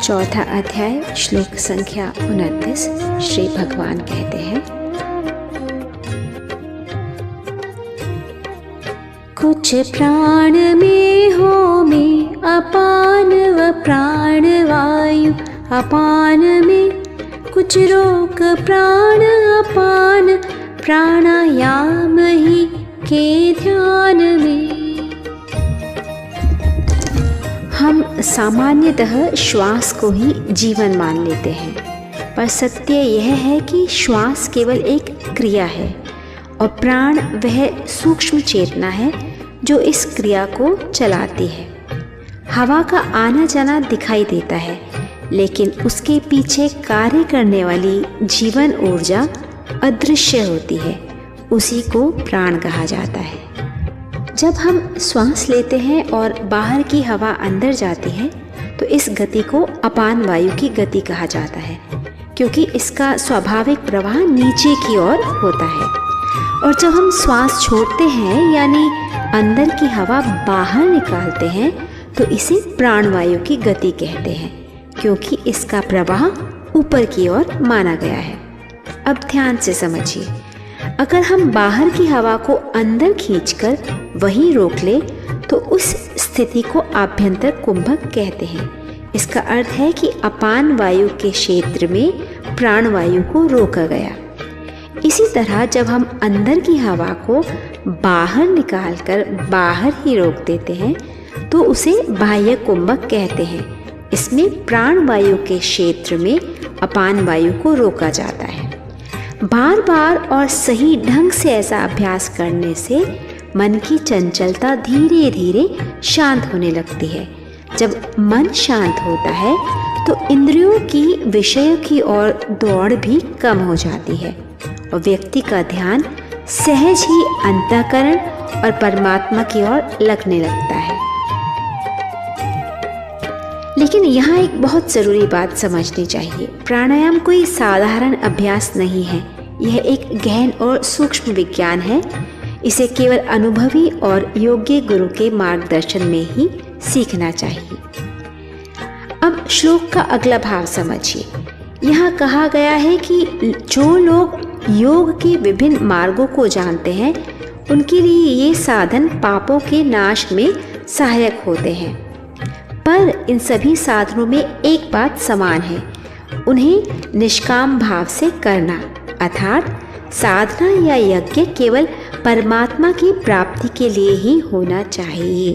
चौथा अध्याय श्लोक संख्या 29। श्री भगवान कहते हैं, कुछ प्राण में हो में अपान व प्राण वायु अपान में, कुछ रोक प्राण अपान प्राणायाम ही के ध्यान में। हम सामान्यतः श्वास को ही जीवन मान लेते हैं, पर सत्य यह है कि श्वास केवल एक क्रिया है और प्राण वह सूक्ष्म चेतना है जो इस क्रिया को चलाती है। हवा का आना जाना दिखाई देता है, लेकिन उसके पीछे कार्य करने वाली जीवन ऊर्जा अदृश्य होती है, उसी को प्राण कहा जाता है। जब हम श्वास लेते हैं और बाहर की हवा अंदर जाती है तो इस गति को अपान वायु की गति कहा जाता है, क्योंकि इसका स्वाभाविक प्रवाह नीचे की ओर होता है। और जब हम श्वास छोड़ते हैं यानी अंदर की हवा बाहर निकालते हैं तो इसे प्राणवायु की गति कहते हैं, क्योंकि इसका प्रवाह ऊपर की ओर माना गया है। अब ध्यान से समझिए, अगर हम बाहर की हवा को अंदर खींचकर वहीं रोक ले तो उस स्थिति को आभ्यंतर कुंभक कहते हैं। इसका अर्थ है कि अपान वायु के क्षेत्र में प्राणवायु को रोका गया। इसी तरह जब हम अंदर की हवा को बाहर निकालकर बाहर ही रोक देते हैं तो उसे बाह्य कुंभक कहते हैं। इसमें प्राणवायु के क्षेत्र में अपान वायु को रोका जाता है। बार बार और सही ढंग से ऐसा अभ्यास करने से मन की चंचलता धीरे धीरे शांत होने लगती है। जब मन शांत होता है तो इंद्रियों की विषयों की ओर दौड़ भी कम हो जाती है और व्यक्ति का ध्यान सहज ही अंतःकरण और परमात्मा की ओर लगने लगता है। लेकिन यहाँ एक बहुत ज़रूरी बात समझनी चाहिए। प्राणायाम कोई साधारण अभ्यास नहीं है, यह एक गहन और सूक्ष्म विज्ञान है। इसे केवल अनुभवी और योग्य गुरु के मार्गदर्शन में ही सीखना चाहिए। अब श्लोक का अगला भाव समझिए। यहाँ कहा गया है कि जो लोग योग के विभिन्न मार्गों को जानते हैं उनके लिए ये साधन पापों के नाश में सहायक होते हैं। पर इन सभी साधनों में एक बात समान है, उन्हें निष्काम भाव से करना, अर्थात साधना या यज्ञ केवल परमात्मा की प्राप्ति के लिए ही होना चाहिए।